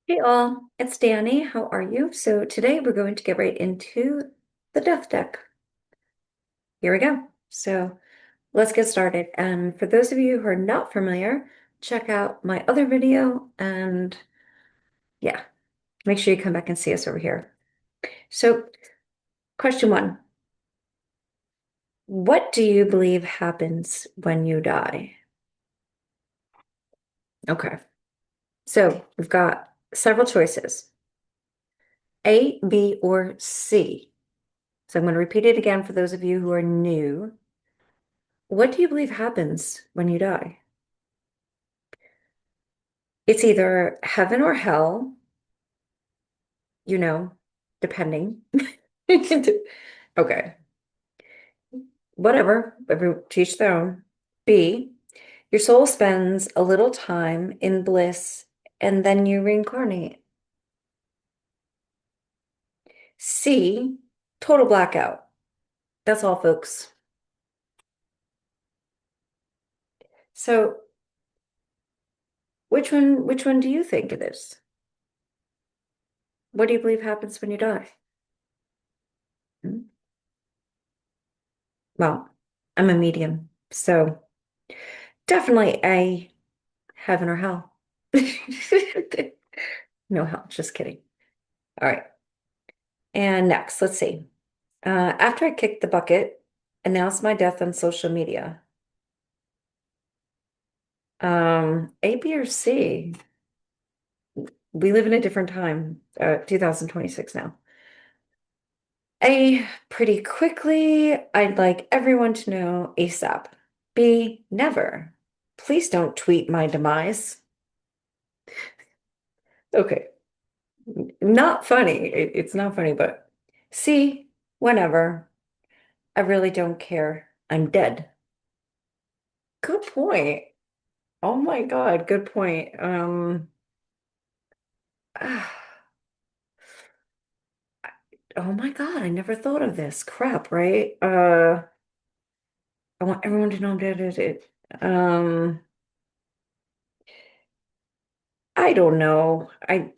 Hey all, it's Danny. How are you? So today we're going to get right into the death deck. Here we go. So let's get started. And for those of you who are not familiar, check out my other video and yeah, make sure you come back and see us over here. So question one, what do you believe happens when you die? Okay, so we've got several choices, A, B, or C. So I'm going to repeat it again for those of you who are new. What do you believe happens when you die? It's either heaven or hell, you know, depending. Okay, whatever, to each their own. B, your soul spends a little time in bliss and then you reincarnate. C, total blackout. That's all, folks. So, which one do you think it is? What do you believe happens when you die? Hmm? Well, I'm a medium, so definitely a heaven or hell. No hell, just kidding. All right. And next, let's see. After I kicked the bucket, announced my death on social media. A, B, or C? We live in a different time, 2026 now. A, pretty quickly, I'd like everyone to know ASAP. B, never. Please don't tweet my demise. Okay, not funny. It's not funny, but C, whenever. I really don't care. I'm dead. Good point. Oh my God, good point. Oh my God, I never thought of this. Crap, right? I want everyone to know I'm dead. Um, I don't know. I'd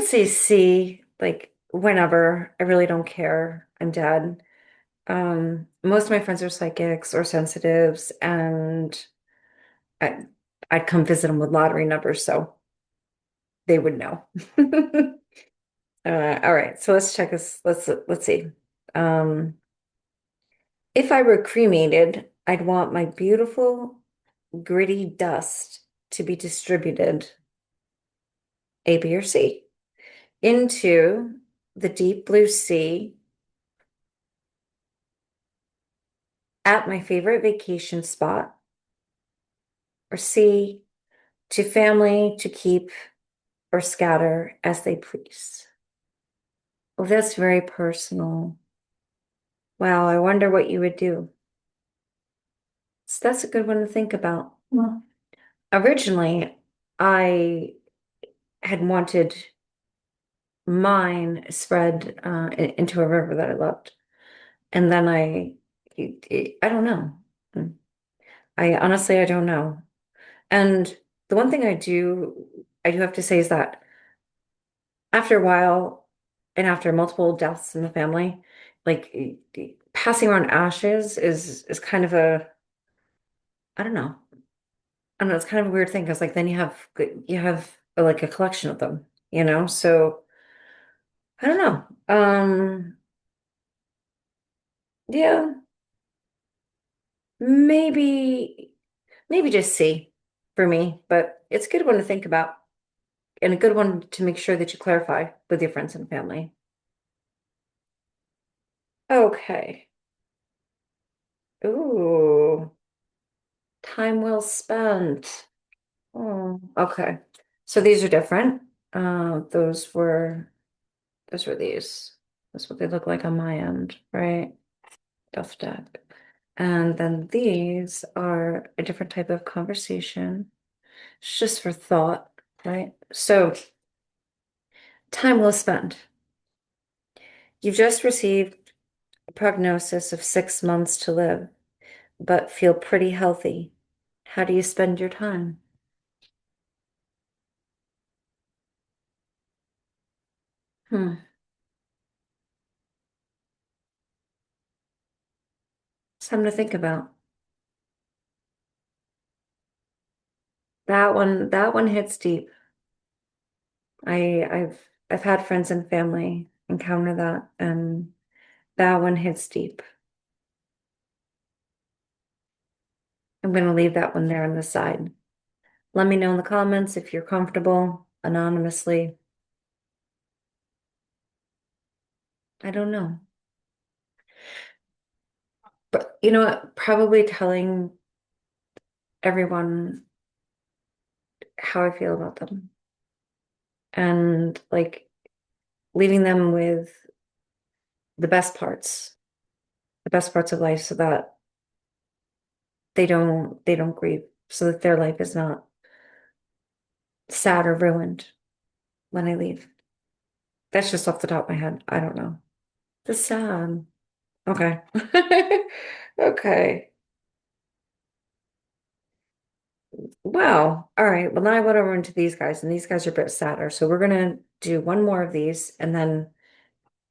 say C, like whenever. I really don't care. I'm dead. Most of my friends are psychics or sensitives, and I, I'd come visit them with lottery numbers, so they would know. All right, so let's check this. Let's see. Um, if I were cremated, I'd want my beautiful, gritty dust to be distributed, A, B, or C, into the deep blue sea at my favorite vacation spot, or C, to family to keep or scatter as they please. Oh, that's very personal. Wow, I wonder what you would do. So that's a good one to think about. Well, originally, I had wanted mine spread into a river that I loved. And then I don't know. I don't know. And the one thing I do have to say is that after a while, and after multiple deaths in the family, like passing around ashes is kind of I don't know. I don't know, it's kind of a weird thing because like then you have like a collection of them, you know? So I don't know. Yeah, maybe maybe just C for me, but it's a good one to think about and a good one to make sure that you clarify with your friends and family. Okay. Ooh, time well spent. Oh, okay. So these are different. Those were these. That's what they look like on my end, right? Duff deck. And then these are a different type of conversation. It's just for thought, right? So, time well spent. You've just received a prognosis of 6 months to live, but feel pretty healthy. How do you spend your time? Hmm. Something to think about. That one hits deep. I've had friends and family encounter that, and that one hits deep. I'm gonna leave that one there on the side. Let me know in the comments if you're comfortable anonymously. I don't know. But you know what? Probably telling everyone how I feel about them and like leaving them with the best parts, the best parts of life so that they don't grieve, so that their life is not sad or ruined when I leave. That's just off the top of my head. I don't know. That's sad. Okay. Okay. Wow. All right. Well, now I went over into these guys, and these guys are a bit sadder. So we're gonna do one more of these and then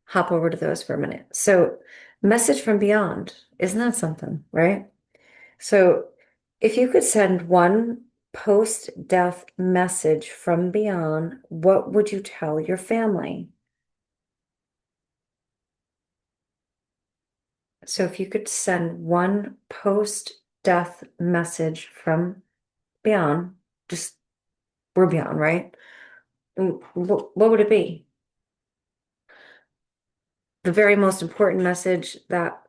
hop over to those for a minute. So, message from beyond. Isn't that something, right? So, if you could send one post-death message from beyond, what would you tell your family? So, if you could send one post-death message from beyond, just we're beyond, right? What would it be? The very most important message that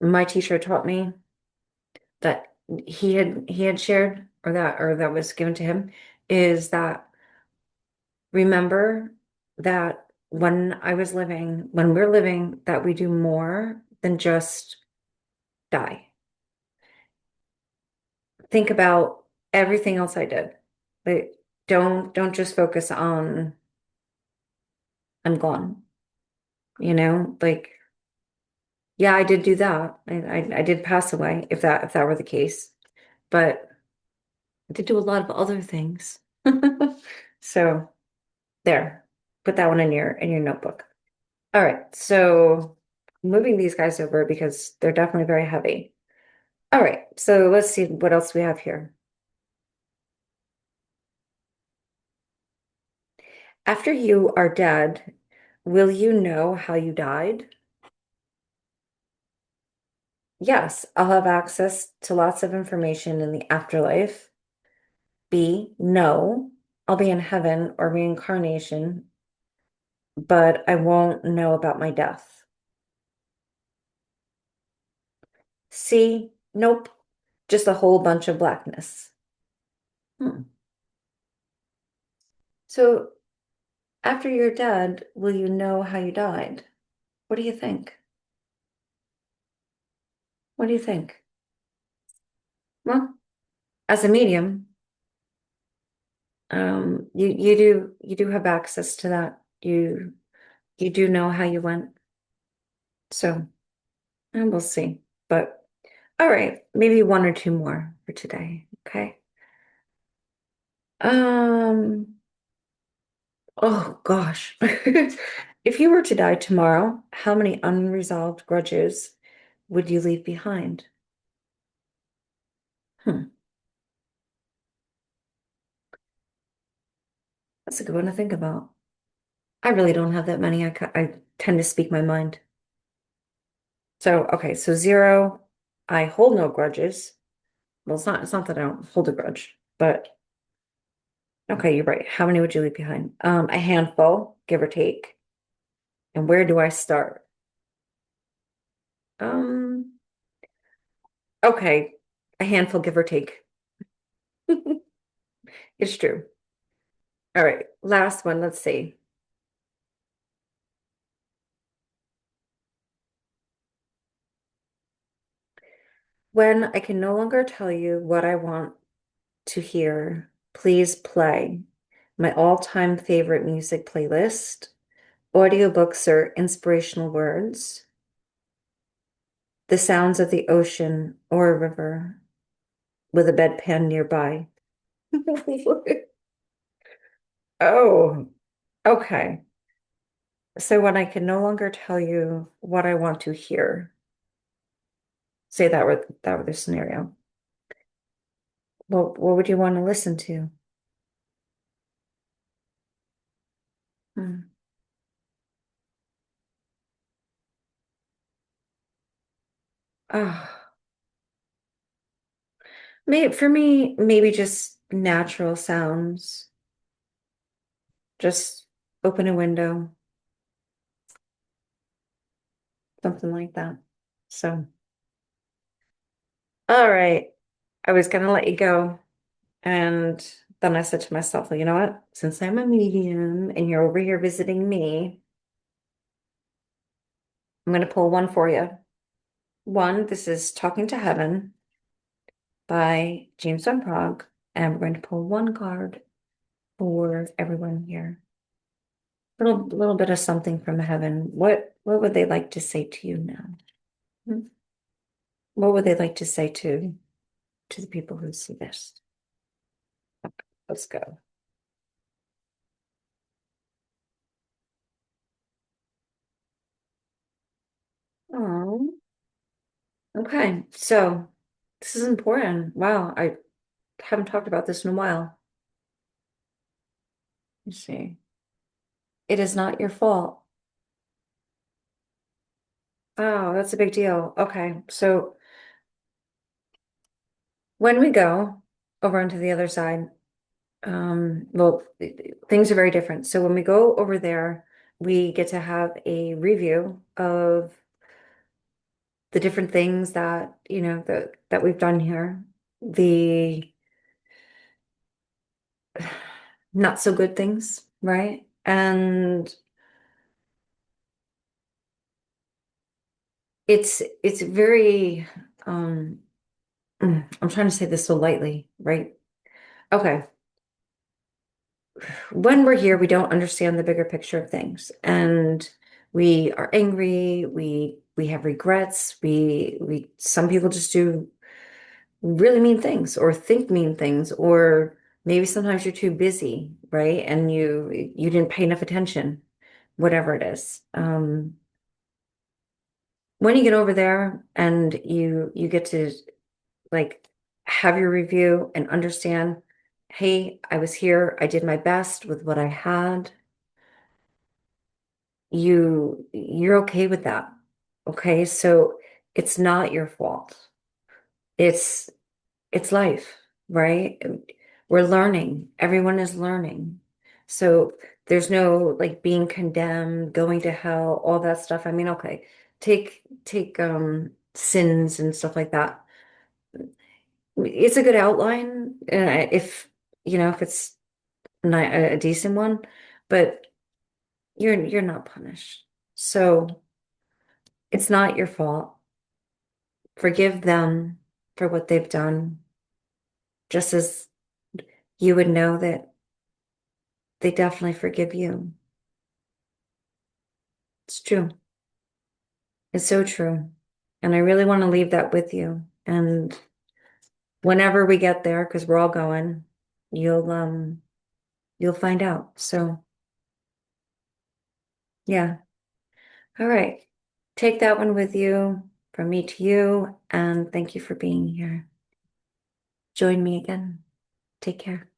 my teacher taught me that he had shared or that was given to him is that remember that when we're living, that we do more than just die. Think about everything else I did. Like, don't just focus on I'm gone, like yeah, I did do that. I did pass away if that were the case. But I did do a lot of other things. So there, put that one in your notebook. All right, so moving these guys over because they're definitely very heavy. All right, so let's see what else we have here. After you are dead, will you know how you died? Yes, I'll have access to lots of information in the afterlife. B, no, I'll be in heaven or reincarnation, but I won't know about my death. C, nope, just a whole bunch of blackness. Hmm. So after you're dead, will you know how you died? What do you think? What do you think? Well, as a medium, you do have access to that. You do know how you went. So, and we'll see. But all right, maybe one or two more for today. Okay. Um, oh gosh. If you were to die tomorrow, how many unresolved grudges would you leave behind? Hmm, that's a good one to think about. I really don't have that many. I tend to speak my mind. So, okay, so zero, I hold no grudges. Well, it's not that I don't hold a grudge, but okay, you're right. How many would you leave behind? A handful, give or take. And where do I start? Um, okay, a handful, give or take. It's true. All right, last one. Let's see. When I can no longer tell you what I want to hear, please play my all-time favorite music playlist, audiobooks or inspirational words, the sounds of the ocean or a river with a bedpan nearby. Oh, okay. So when I can no longer tell you what I want to hear, say that were the scenario. What would you want to listen to? Hmm. Oh, maybe for me, maybe just natural sounds. Just open a window, something like that. So, all right. I was gonna let you go. And then I said to myself, well, you know what? Since I'm a medium and you're over here visiting me, I'm gonna pull one for you. One, this is Talking to Heaven by James Van Prague. And we're going to pull one card for everyone here. Little bit of something from heaven. What would they like to say to you now? Hmm? What would they like to say to the people who see this? Okay, let's go. Oh, okay. So this is important. Wow, I haven't talked about this in a while. You see, it is not your fault. Oh, that's a big deal. Okay, so when we go over onto the other side, well, things are very different. So when we go over there, we get to have a review of the different things that, that we've done here, the not so good things, right? And it's very um I'm trying to say this so lightly, right? Okay. When we're here, we don't understand the bigger picture of things. And we are angry, we have regrets, we some people just do really mean things or think mean things, or maybe sometimes you're too busy, right? And you didn't pay enough attention, whatever it is. When you get over there and you get to like have your review and understand, hey, I was here, I did my best with what I had. You're okay with that. Okay? So it's not your fault. It's it's life, right? We're learning. Everyone is learning. So there's no like being condemned, going to hell, all that stuff. I mean, okay, take sins and stuff like that. It's a good outline, if if it's not a decent one, but you're not punished. So it's not your fault. Forgive them for what they've done, just as you would know that they definitely forgive you. It's true. It's so true. And I really want to leave that with you. And whenever we get there, because we're all going, you'll find out. So yeah. All right. Take that one with you from me to you. And thank you for being here. Join me again. Take care.